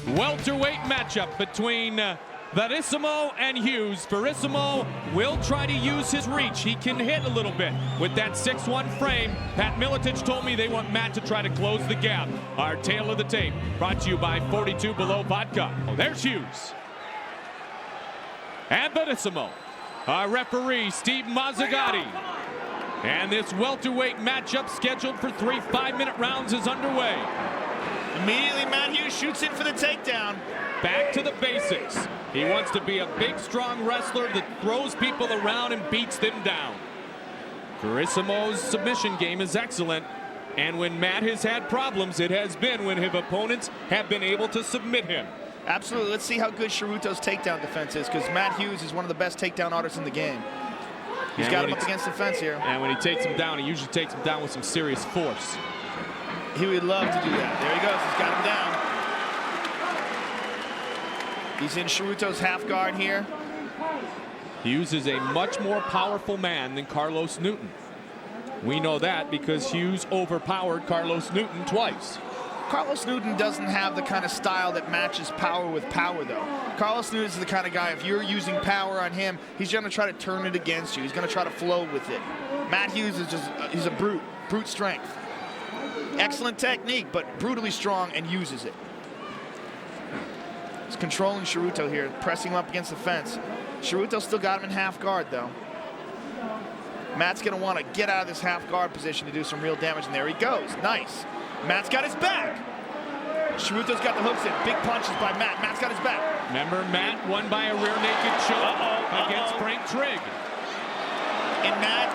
welterweight matchup between Verissimo and Hughes. Verissimo will try to use his reach. He can hit a little bit with that 6'1" frame. Pat Miletich told me they want Matt to try to close the gap. Our tail of the tape brought to you by 42 Below Vodka. Oh, there's Hughes. And Verissimo. Our referee, Steve Mazzagatti. And this welterweight matchup scheduled for 3 5-minute rounds is underway. Immediately, Matt Hughes shoots in for the takedown. Back to the basics. He wants to be a big, strong wrestler that throws people around and beats them down. Verissimo's submission game is excellent. And when Matt has had problems, it has been when his opponents have been able to submit him. Absolutely. Let's see how good Ceruto's takedown defense is, because Matt Hughes is one of the best takedown artists in the game. He's got him up against the fence here. And when he takes him down, he usually takes him down with some serious force. He would love to do that. There he goes. He's got him down. He's in Ceruto's half guard here. Hughes is a much more powerful man than Carlos Newton. We know that because Hughes overpowered Carlos Newton twice. Carlos Newton doesn't have the kind of style that matches power with power, though. Carlos Newton is the kind of guy, if you're using power on him, he's going to try to turn it against you. He's going to try to flow with it. Matt Hughes is just, he's a brute strength. Excellent technique, but brutally strong and uses it. He's controlling Ceruto here, pressing him up against the fence. Ceruto still got him in half guard, though. Matt's going to want to get out of this half guard position to do some real damage, and there he goes. Nice. Matt's got his back. Ceruto's got the hooks in. Big punches by Matt. Matt's got his back. Remember, Matt won by a rear naked choke against Frank Trigg. And Matt.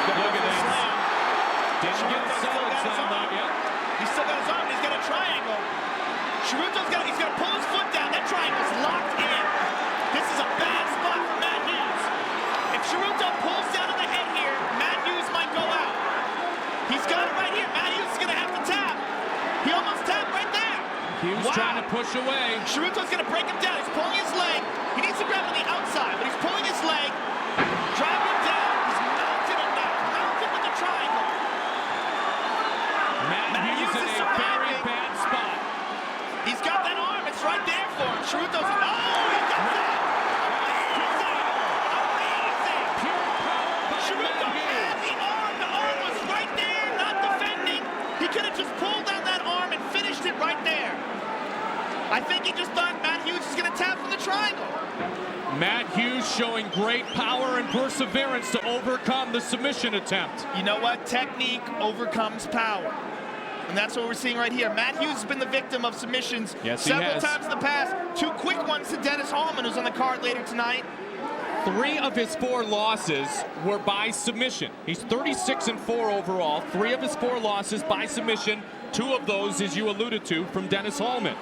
Look at this. Didn't get the solid slam out yet. He's still got his arm. He's got a triangle. Ceruto's got. He's got to pull his foot down. That triangle's locked in. This is a bad spot for Matt Hughes. If Ceruto pulls down on the head here, Matt Hughes might go out. He's got it right here. Matt Hughes is going to have to tap. He almost tapped right there. Hughes trying to push away. Ceruto's going to break him down. He's pulling his leg. He needs to grab on the outside, but he's pulling his leg. Driving him down. He's mounted him now. Mounted with the triangle. Matt Hughes in a very bad spot. He's got that arm. It's right there for him. Ceruto's. Oh, he got that. Amazing. Pure power by Ceruto Matt had Hughes. the arm. The arm was right there, not defending. He could have just pulled down that arm and finished it right there. I think he just thought Matt Hughes is going to tap from the triangle. Matt Hughes showing great power and perseverance to overcome the submission attempt. You know what? Technique overcomes power. And that's what we're seeing right here. Matt Hughes has been the victim of submissions several times in the past. 2 quick ones to Dennis Hallman, who's on the card later tonight. 3 of his 4 losses were by submission. He's 36-4 overall. 3 of his 4 losses by submission. 2 of those, as you alluded to, from Dennis Hallman.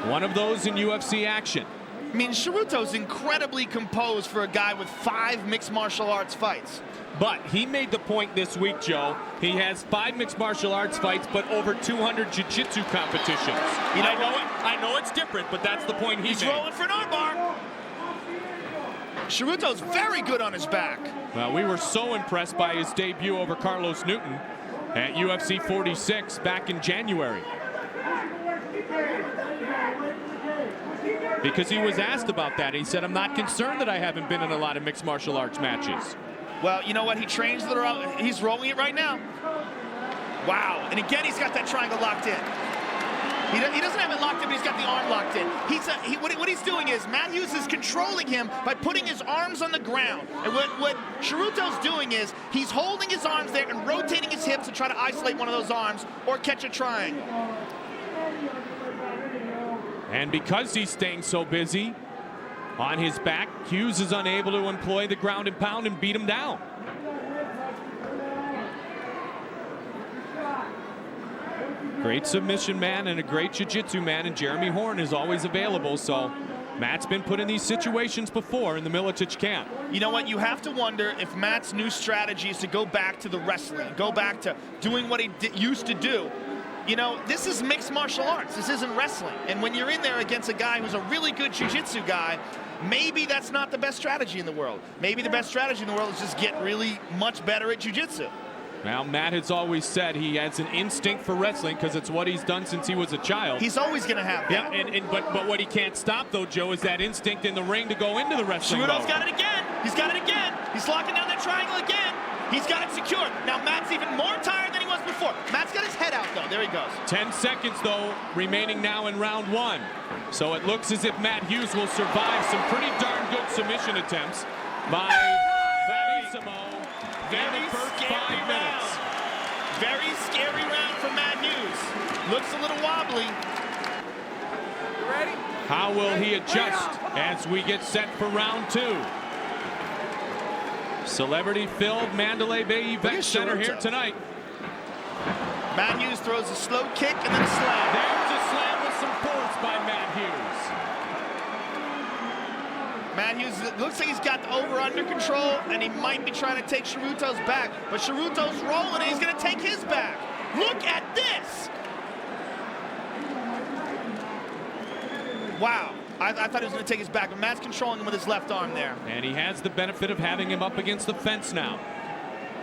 1 of those in UFC action. I mean, Ceruto's incredibly composed for a guy with 5 mixed martial arts fights. But he made the point this week, Joe. He has 5 mixed martial arts fights, but over 200 jiu-jitsu competitions. You know, I know it's different, but that's the point he's made. rolling for an armbar. Ceruto's very good on his back. Well, we were so impressed by his debut over Carlos Newton at UFC 46 back in January. Because he was asked about that. He said, I'm not concerned that I haven't been in a lot of mixed martial arts matches. Well, you know what? He trains he's rolling it right now. Wow. And again, he's got that triangle locked in. He doesn't have it locked in, but he's got the arm locked in. What he's doing is, Matt Hughes is controlling him by putting his arms on the ground. And what Ceruto's doing is, he's holding his arms there and rotating his hips to try to isolate one of those arms or catch a triangle. And because he's staying so busy on his back, Hughes is unable to employ the ground and pound and beat him down. Great submission man and a great jiu-jitsu man, and Jeremy Horn is always available, so Matt's been put in these situations before in the Miletich camp. You know what? You have to wonder if Matt's new strategy is to go back to the wrestling, go back to doing what he used to do. You know, this is mixed martial arts. This isn't wrestling. And when you're in there against a guy who's a really good jiu-jitsu guy, maybe that's not the best strategy in the world. Maybe the best strategy in the world is just get really much better at jiu-jitsu. Now, Matt has always said he has an instinct for wrestling because it's what he's done since he was a child. He's always going to have that. Yeah, but what he can't stop, though, Joe, is that instinct in the ring to go into the wrestling Ceruto's mode. got it again. He's got it again. He's locking down that triangle again. He's got it secured. Now, Matt's even more tired than he was before. Matt's got his head out, though. There he goes. 10 seconds, though, remaining now in round 1. So it looks as if Matt Hughes will survive some pretty darn good submission attempts by Verissimo in the first 5 minutes. Very scary round for Matt Hughes. Looks a little wobbly. Ready? How will he adjust as we get set for round 2? Celebrity-filled Mandalay Bay Event Center here tonight. Matt Hughes throws a slow kick and then a slam. There's a slam with some force by Matt Hughes. Matt Hughes looks like he's got the over under control, and he might be trying to take Ceruto's back, but Ceruto's rolling and he's going to take his back. Look at this. Wow. I thought he was going to take his back, but Matt's controlling him with his left arm there. And he has the benefit of having him up against the fence now.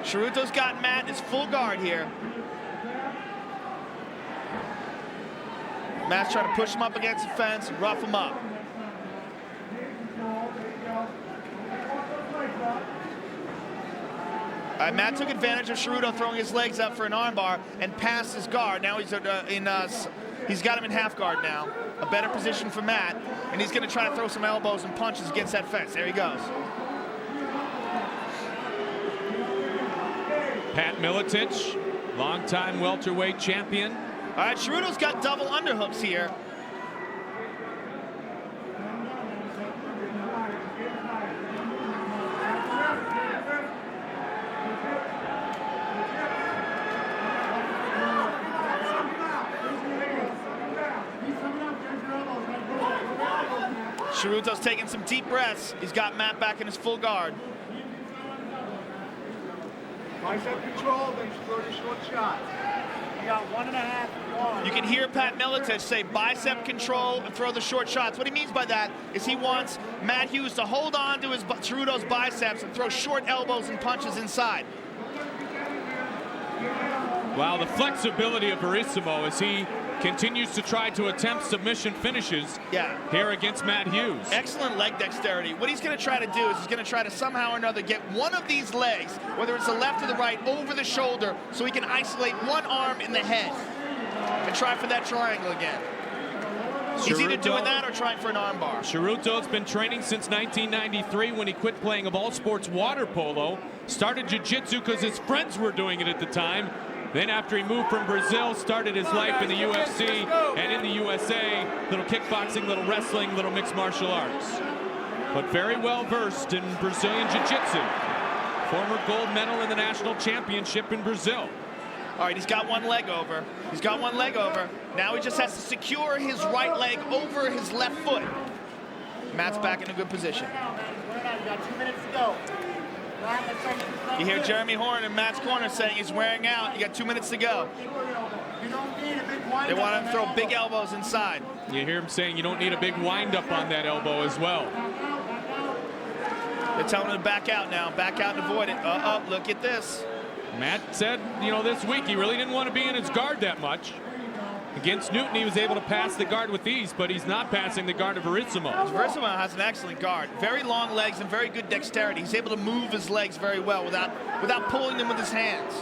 Ceruto's got Matt in his full guard here. Matt's trying to push him up against the fence and rough him up. Matt took advantage of Ceruto throwing his legs up for an armbar and passed his guard. Now he's he's got him in half guard now. A better position for Matt, and he's going to try to throw some elbows and punches against that fence. There he goes. Pat Miletich, longtime welterweight champion. All right, Ceruto's got double underhooks here. Ceruto's taking some deep breaths. He's got Matt back in his full guard. Bicep control, then throw the short shots. You got 1.5. You can hear Pat Miletich say bicep control and throw the short shots. What he means by that is he wants Matt Hughes to hold on to Ceruto's biceps and throw short elbows and punches inside. Wow, the flexibility of Verissimo as he continues to try to attempt submission finishes here against Matt Hughes. Excellent leg dexterity. What he's going to try to do is he's going to try to somehow or another get one of these legs, whether it's the left or the right, over the shoulder so he can isolate one arm in the head and try for that triangle again. He's either doing that or trying for an armbar. Ceruto's been training since 1993 when he quit playing of all sports water polo. Started jiu-jitsu because his friends were doing it at the time. Then after he moved from Brazil, started his life in the UFC and in the USA, little kickboxing, little wrestling, little mixed martial arts. But very well versed in Brazilian jiu-jitsu. Former gold medal in the national championship in Brazil. All right, he's got one leg over. He's got one leg over. Now he just has to secure his right leg over his left foot. Matt's back in a good position. You got 2 minutes to go. You hear Jeremy Horn in Matt's corner saying he's wearing out. You got 2 minutes to go. They want him to throw big elbows inside. You hear him saying you don't need a big wind-up on that elbow as well. They're telling him to back out now. Back out and avoid it. Look at this. Matt said, this week he really didn't want to be in his guard that much. Against Newton, he was able to pass the guard with ease, but he's not passing the guard of Verissimo. Verissimo has an excellent guard. Very long legs and very good dexterity. He's able to move his legs very well without pulling them with his hands.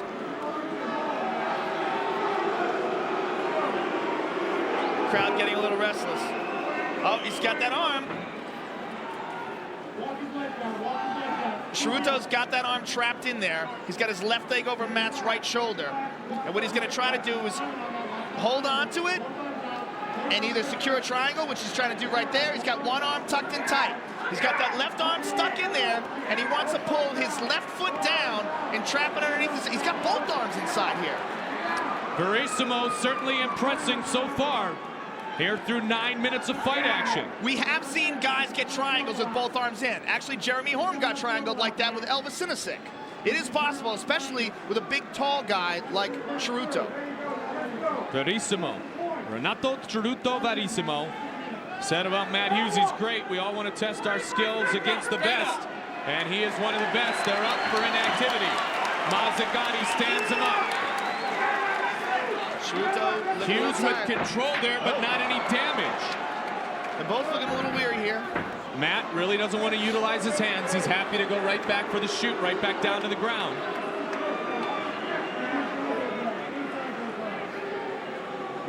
Crowd getting a little restless. Oh, he's got that arm. Ceruto's got that arm trapped in there. He's got his left leg over Matt's right shoulder. And what he's going to try to do is hold on to it and either secure a triangle, which he's trying to do right there. He's got one arm tucked in tight. He's got that left arm stuck in there, and he wants to pull his left foot down and trap it underneath his. He's got both arms inside here. Verissimo certainly impressing so far here through 9 minutes of fight action. We have seen guys get triangles with both arms in. Actually, Jeremy Horn got triangled like that with Elvis Sinisic. It is possible, especially with a big, tall guy like Ceruto. Verissimo, Renato Ceruto Verissimo, said about Matt Hughes, he's great. We all want to test our skills against the best, and he is one of the best. They're up for inactivity. Mazzagatti stands him up. Hughes with control there, but not any damage. They're both looking a little weary here. Matt really doesn't want to utilize his hands. He's happy to go right back for the shoot, right back down to the ground.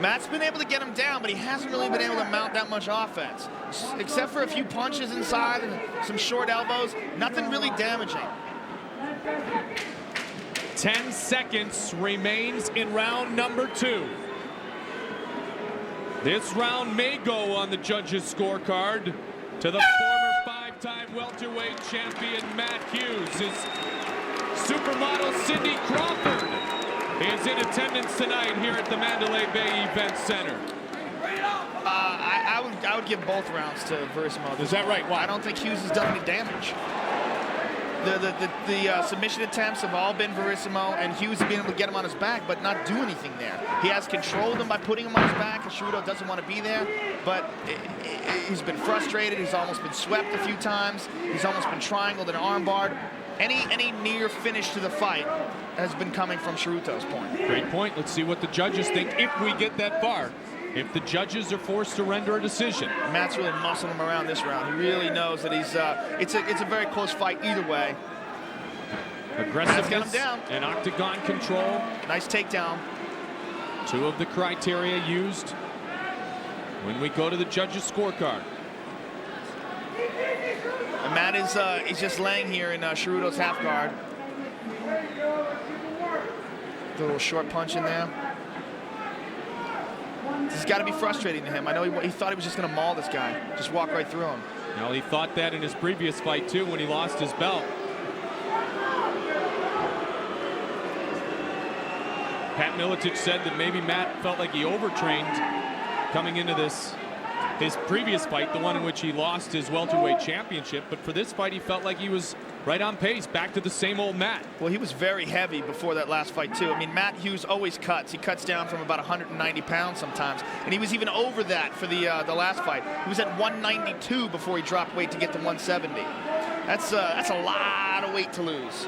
Matt's been able to get him down, but he hasn't really been able to mount that much offense. Except for a few punches inside and some short elbows, nothing really damaging. 10 seconds remains in round number 2. This round may go on the judges' scorecard to the former 5-time welterweight champion Matt Hughes. His supermodel Cindy Crawford is in attendance tonight here at the Mandalay Bay Event Center. I would give both rounds to Verissimo. Is that right? Why? I don't think Hughes has done any damage. The submission attempts have all been Verissimo, and Hughes has been able to get him on his back, but not do anything there. He has controlled him by putting him on his back, and Ceruto doesn't want to be there, but he's been frustrated. He's almost been swept a few times. He's almost been triangled and armbarred. Any near finish to the fight has been coming from Ceruto's point. Great point. Let's see what the judges think if we get that far. If the judges are forced to render a decision. Matt's really muscling him around this round. He really knows that he's it's a very close fight either way. Aggressiveness down. and octagon control. Nice takedown. 2 of the criteria used when we go to the judges' scorecard. And Matt is he's just laying here in Ceruto's half guard. A little short punch in there. This has got to be frustrating to him. I know he thought he was just going to maul this guy, just walk right through him. Well, he thought that in his previous fight too when he lost his belt. Pat Miletich said that maybe Matt felt like he overtrained coming into his previous fight, the one in which he lost his welterweight championship. But for this fight, he felt like he was right on pace, back to the same old Matt. Well, he was very heavy before that last fight, too. I mean, Matt Hughes always cuts. He cuts down from about 190 pounds sometimes. And he was even over that for the last fight. He was at 192 before he dropped weight to get to 170. That's a lot of weight to lose.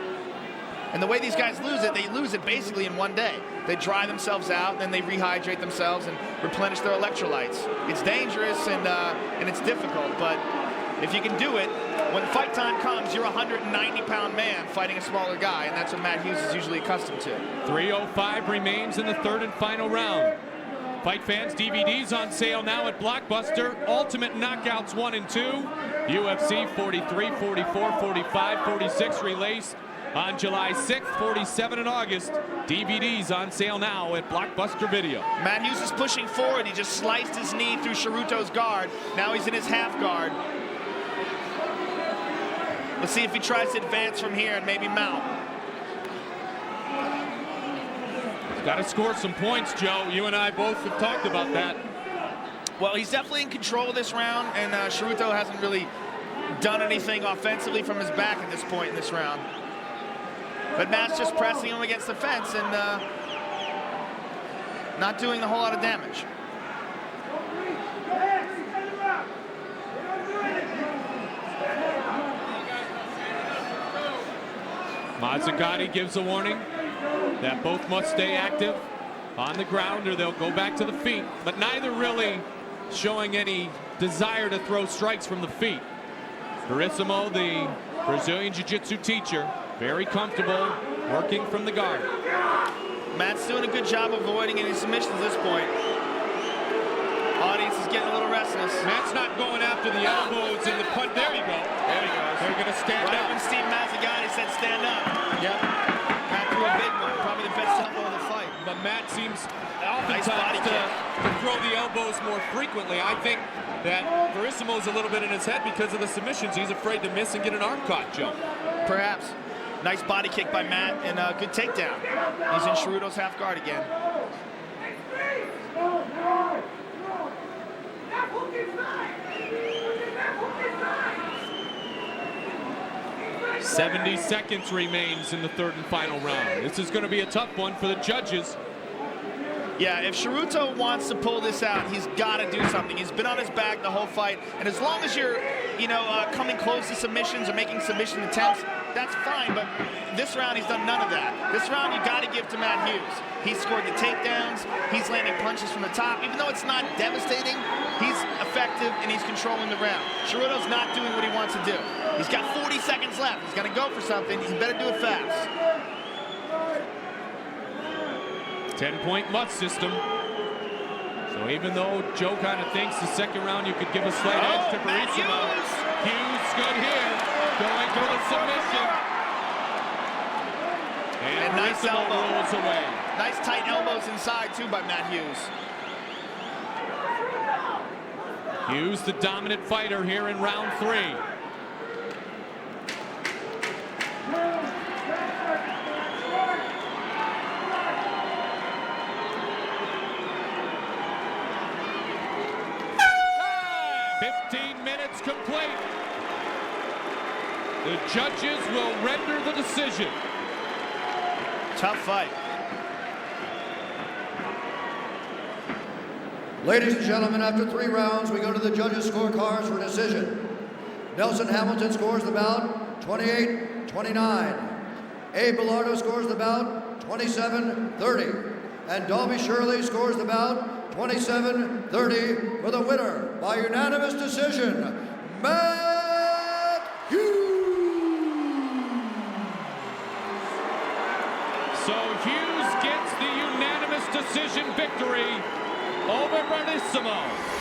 And the way these guys lose it, they lose it basically in one day. They dry themselves out, then they rehydrate themselves and replenish their electrolytes. It's dangerous and it's difficult, but if you can do it, when fight time comes, you're a 190-pound man fighting a smaller guy, and that's what Matt Hughes is usually accustomed to. 3:05 remains in the 3rd and final round. Fight fans, DVDs on sale now at Blockbuster. Ultimate Knockouts 1 and 2. UFC 43, 44, 45, 46 released on July 6th, 47 in August. DVDs on sale now at Blockbuster Video. Matt Hughes is pushing forward. He just sliced his knee through Ceruto's guard. Now he's in his half guard. Let's see if he tries to advance from here and maybe mount. He's got to score some points, Joe. You and I both have talked about that. Well, he's definitely in control of this round, and Ceruto hasn't really done anything offensively from his back at this point in this round. But Matt's just pressing him against the fence and not doing a whole lot of damage. Mazzagatti gives a warning that both must stay active on the ground or they'll go back to the feet, but neither really showing any desire to throw strikes from the feet. Verissimo, the Brazilian Jiu-Jitsu teacher, very comfortable working from the guard. Matt's doing a good job avoiding any submissions at this point. Audience is getting a little restless. Matt's not going after the elbows and the punch. There you go. There he goes. They're going to stand right up. When Steve Mazzagatti said stand up. Yep. Matt threw a big one. Probably the best elbow of the fight. But Matt seems Nice oftentimes body to throw the elbows more frequently. I think that Verissimo's a little bit in his head because of the submissions. He's afraid to miss and get an arm caught, Joe. Perhaps. Nice body kick by Matt and a good takedown. He's in Ceruto's half guard again. 70 seconds remains in the 3rd and final round. This is going to be a tough one for the judges. Yeah, if Ceruto wants to pull this out, he's got to do something. He's been on his back the whole fight, and as long as you're, coming close to submissions or making submission attempts, that's fine, but this round he's done none of that. This round you got to give to Matt Hughes. He scored the takedowns, he's landing punches from the top. Even though it's not devastating, he's effective and he's controlling the round. Ceruto's not doing what he wants to do. He's got 40 seconds left. He's got to go for something. He better do it fast. 10-point must system. So even though Joe kind of thinks the second round you could give a slight edge to Verissimo, Hughes good here, going for the submission. And nice Verissimo elbow. rolls away. Nice tight elbows inside too by Matt Hughes. Hughes the dominant fighter here in round 3. Complete. The judges will render the decision. Tough fight. Ladies and gentlemen, after 3 rounds, we go to the judges' scorecards for decision. Nelson Hamilton scores the bout 28-29. Abe Bellardo scores the bout 27-30. And Dalby Shirley scores the bout 27-30 for the winner by unanimous decision, Matt Hughes. So Hughes gets the unanimous decision victory over Verissimo.